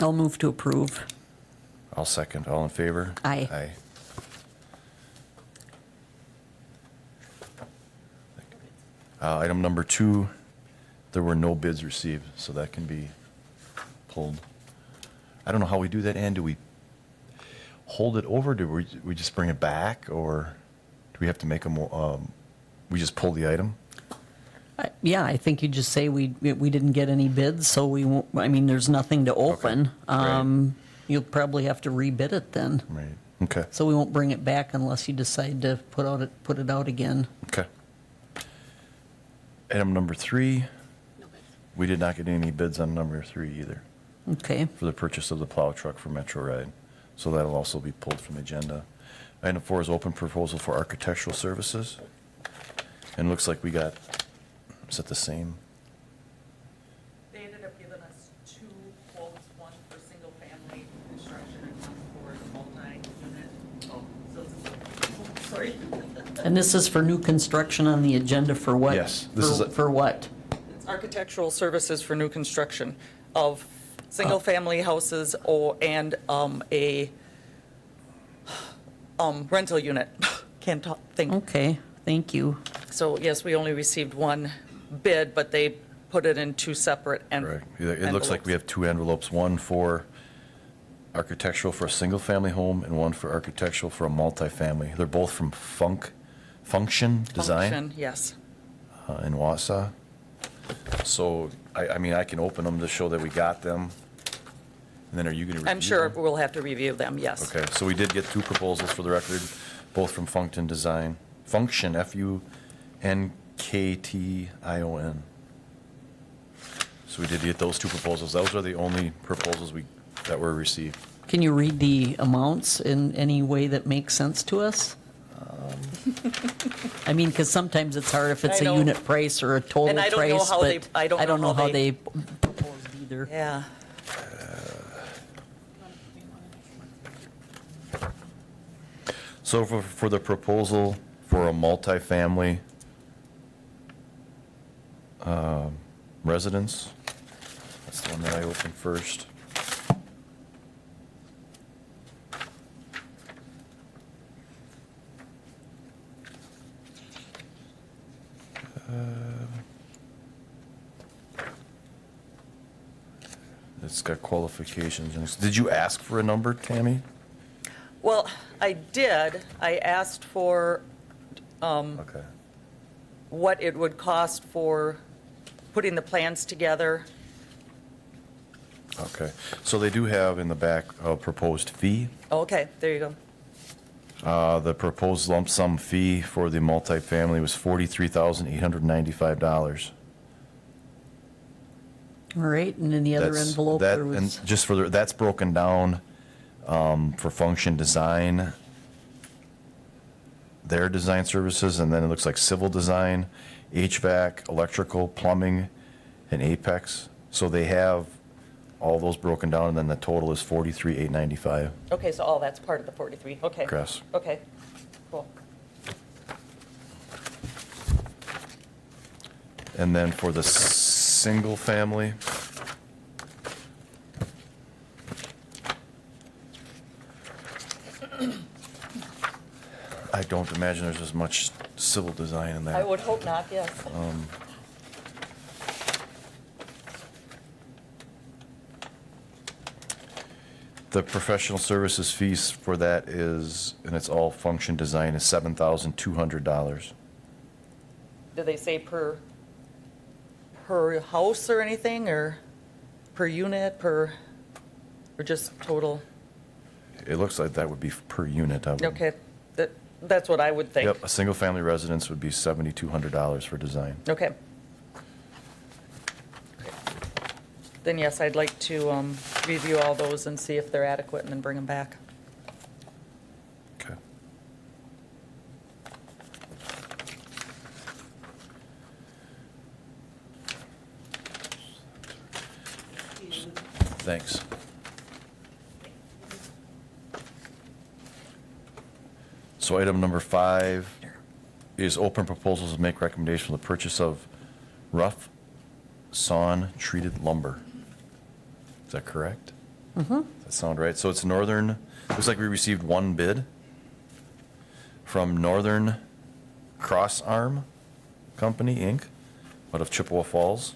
I'll move to approve. I'll second. All in favor? Aye. Aye. Item number 2, there were no bids received, so that can be pulled. I don't know how we do that, Ann. Do we hold it over? Do we just bring it back, or do we have to make a more, we just pull the item? Yeah, I think you just say we didn't get any bids, so we won't, I mean, there's nothing to open. Right. You'll probably have to rebid it then. Right. Okay. So we won't bring it back unless you decide to put it out again. Okay. Item number 3, we did not get any bids on number 3 either, Okay. for the purchase of the plow truck for Metro Ride. So that'll also be pulled from the agenda. Item 4 is open proposal for architectural services. And it looks like we got, is that the same? They ended up giving us 2 quotes, one for single-family construction and one for multi-unit. Oh, so it's, sorry. And this is for new construction on the agenda for what? Yes, this is a- For what? It's architectural services for new construction of single-family houses and a rental unit. Can't think. Okay, thank you. So yes, we only received 1 bid, but they put it in 2 separate Correct. It looks like we have 2 envelopes, one for architectural for a single-family home and one for architectural for a multifamily. They're both from Function Design Function, yes. in Wausau. So, I mean, I can open them to show that we got them. And then are you going to review I'm sure them? we'll have to review them, yes. Okay, so we did get 2 proposals for the record, both from Function Design. Function, F-U-N-K-T-I-O-N. So we did get those 2 proposals. Those are the only proposals that were received. Can you read the amounts in any way that makes sense to us? I mean, because sometimes it's hard if it's I a know. unit price or a total And I don't know price, how they- but I don't I don't know know how how they- they proposed either. Yeah. So for the proposal for a multifamily residence, that's the one that I opened first. It's got qualifications. Did you ask for a number, Tammy? Well, I did. I asked for Okay. what it would cost for putting the plans together. Okay. So they do have in the back a proposed fee. Okay, there you go. The proposed lump sum fee for the multifamily was $43,895. All right, and in the other That's- envelope, that- there was, And just for, that's broken down for Function Design, their design services, and then it looks like civil design, HVAC, electrical, plumbing, and Apex. So they have all those broken down, and then the total is $43,895. Okay, so all that's part of the 43. Okay. Yes. Okay, cool. And then for the single family, I don't imagine there's as much civil design in I there. would hope not, yes. The professional services fees for that is, and it's all Function Design, is $7,200. Did they say per house or anything, or per unit, or just total? It looks like that would be per unit. I would- Okay, that's what I would think. Yep, a single-family residence would be $7,200 for design. Okay. Then yes, I'd like to review all those and see if they're adequate and then bring them back. Okay. Thanks. So item number 5 is open proposals to make recommendation for the purchase of rough sawn treated lumber. Is that correct? Does that sound right? So it's Northern, looks like we received one bid from Northern Cross Arm Company, Inc., out of Chippewa Falls.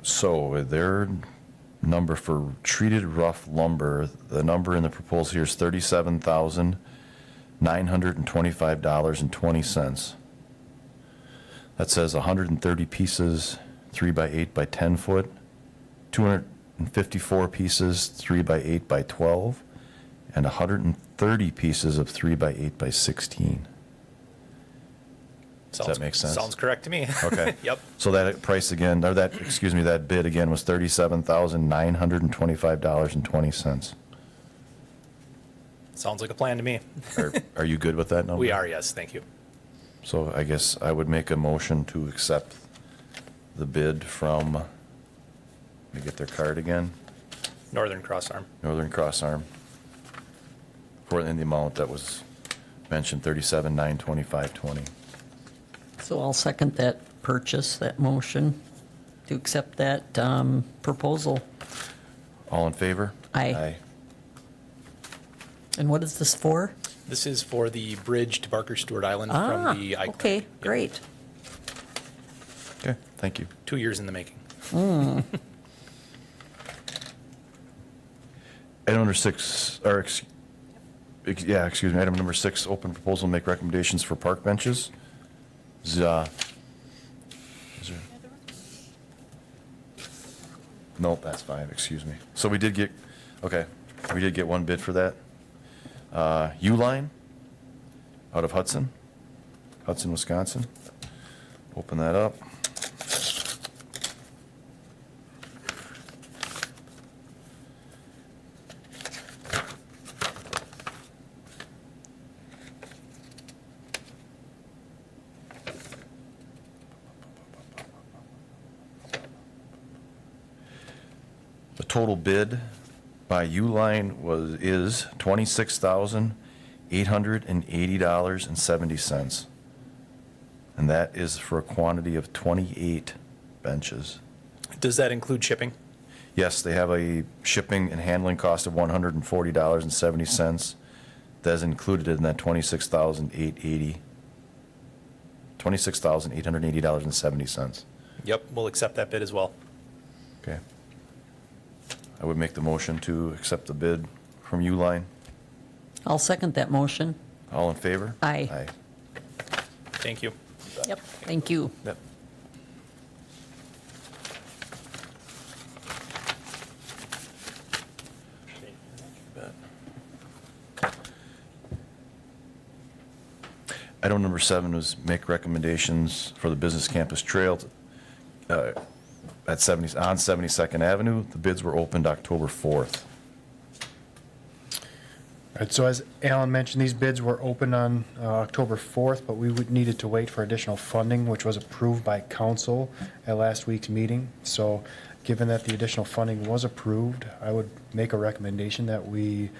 So their number for treated rough lumber, the number in the proposal here is $37,925.20. That says 130 pieces, 3 by 8 by 10 foot, 254 pieces, 3 by 8 by 12, and 130 pieces of 3 by 8 by 16. Does that make sense? Sounds correct to me. Okay. Yep. So that price again, or that, excuse me, that bid again was $37,925.20. Sounds like a plan to me. Are you good with that number? We are, yes, thank you. So I guess I would make a motion to accept the bid from, let me get their card again, Northern Cross Arm. Northern Cross Arm, for in the amount that was mentioned, $37,925.20. So I'll second that purchase, that motion to accept that proposal. All in favor? Aye. And what is this for? This is for the bridge to Barker Stewart Island from the I. Okay, Yep. great. Okay, thank you. 2 years in the making. Item number 6, or, yeah, excuse me, item number 6, open proposal, make recommendations for park benches. Is there? Nope, that's fine, excuse me. So we did get, okay, we did get one bid for that. U-Line, out of Hudson, Wisconsin. Open that up. The total bid by U-Line is $26,880.70. And that is for a quantity of 28 benches. Does that include shipping? Yes, they have a shipping and handling cost of $140.70. That's included in that $26,880.70. Yep, we'll accept that bid as well. Okay. I would make the motion to accept the bid from U-Line. I'll second that motion. All in favor? Aye. Aye. Thank you. Yep, thank you. Yep. Item number 7 was make recommendations for the Business Campus Trail at on 72nd Avenue. The bids were opened October 4th. All right, so as Alan mentioned, these bids were opened on October 4th, but we needed to wait for additional funding, which was approved by council at last week's meeting. So given that the additional funding was approved, I would make a recommendation that we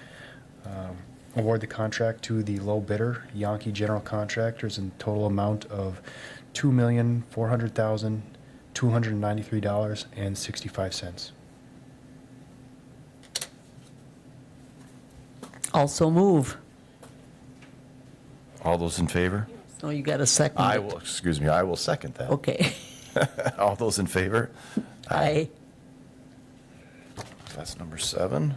award the contract to the low bidder, Yankee General Contractors, in total amount of $2,400,293.65. Also move. All those in favor? Oh, you got a second. I will second that. Okay. All those in favor? Aye. That's number 7.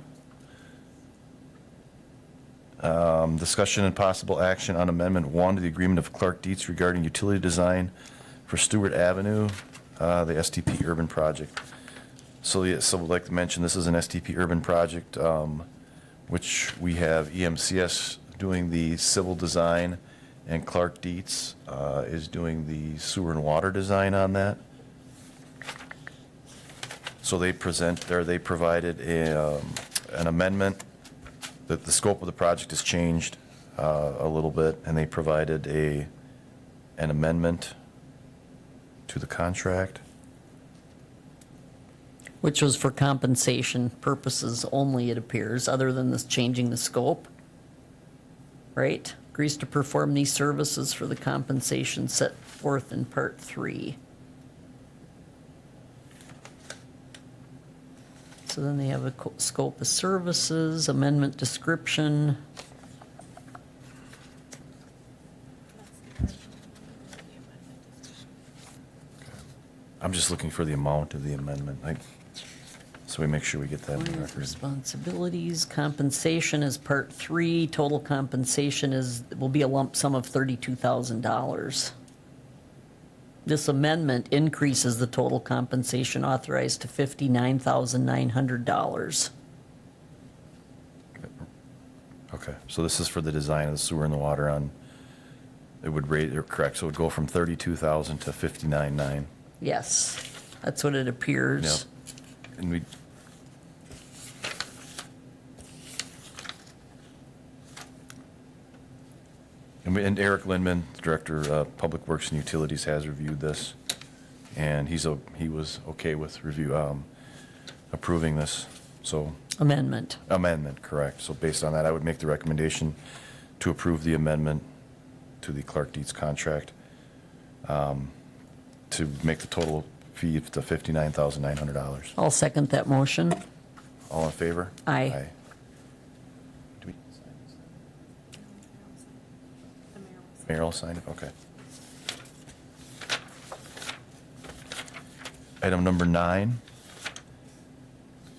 Discussion and possible action on Amendment 1 to the agreement of Clark Dietz regarding utility design for Stewart Avenue, the STP urban project. So I'd like to mention, this is an STP urban project, which we have EMCS doing the civil design, and Clark Dietz is doing the sewer and water design on that. So they provided an amendment that the scope of the project has changed a little bit, and they provided an amendment to the contract. Which was for compensation purposes only, it appears, other than this changing the scope. Right? Agrees to perform these services for the compensation set forth in Part 3. So then they have a scope of services, amendment description. I'm just looking for the amount of the amendment, so we make sure we get that in the record. Responsibilities, compensation is Part 3, total compensation will be a lump sum of $32,000. This amendment increases the total compensation authorized to $59,900. Okay, so this is for the design of the sewer and the water on, it would rate, or correct, so it would go from 32,000 to 59,900. Yes, that's what it appears. Yep. And we, and Eric Lindman, Director of Public Works and Utilities, has reviewed this, and he was okay with approving this, so. Amendment. Amendment, correct. So based on that, I would make the recommendation to approve the amendment to the Clark Dietz contract, to make the total fee to $59,900. I'll second that motion. All in favor? Aye. Do we Mayor will sign it? Okay. Item number 9,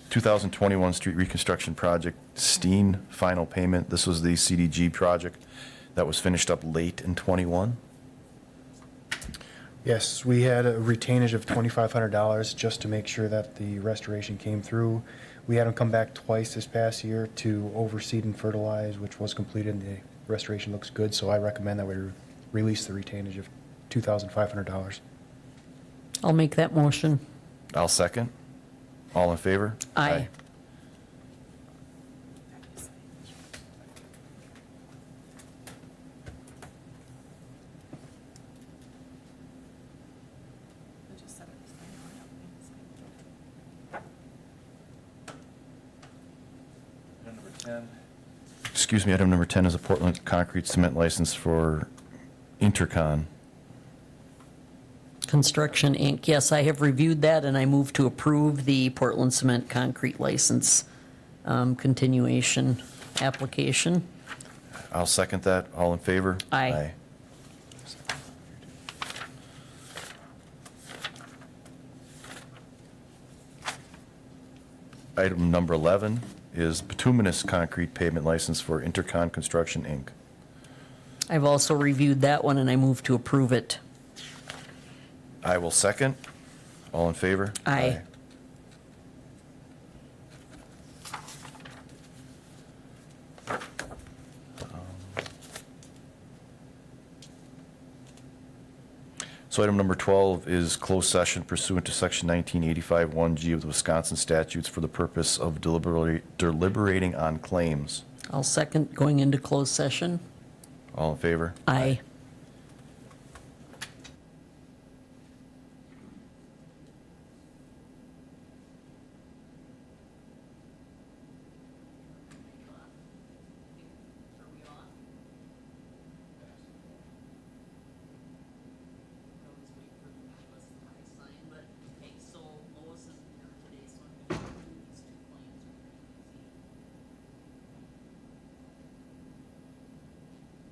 2021 street reconstruction project, Steen final payment. This was the CDG project that was finished up late in '21. Yes, we had a retainage of $2,500 just to make sure that the restoration came through. We had them come back twice this past year to overseed and fertilize, which was completed, and the restoration looks good, so I recommend that we release the retainage of $2,500. I'll make that motion. I'll second. All in favor? Aye. Excuse me, item number 10 is a Portland concrete cement license for Intercon. Construction, Inc. Yes, I have reviewed that, and I move to approve the Portland Cement Concrete License continuation application. I'll second that. All in favor? Aye. Item number 11 is bituminous concrete pavement license for Intercon Construction, Inc. I've also reviewed that one, and I move to approve it. I will second. All in favor? Aye. So item number 12 is closed session pursuant to section 1985 1G of the Wisconsin statutes for the purpose of deliberating on claims. I'll second going into closed session. All in favor? Aye.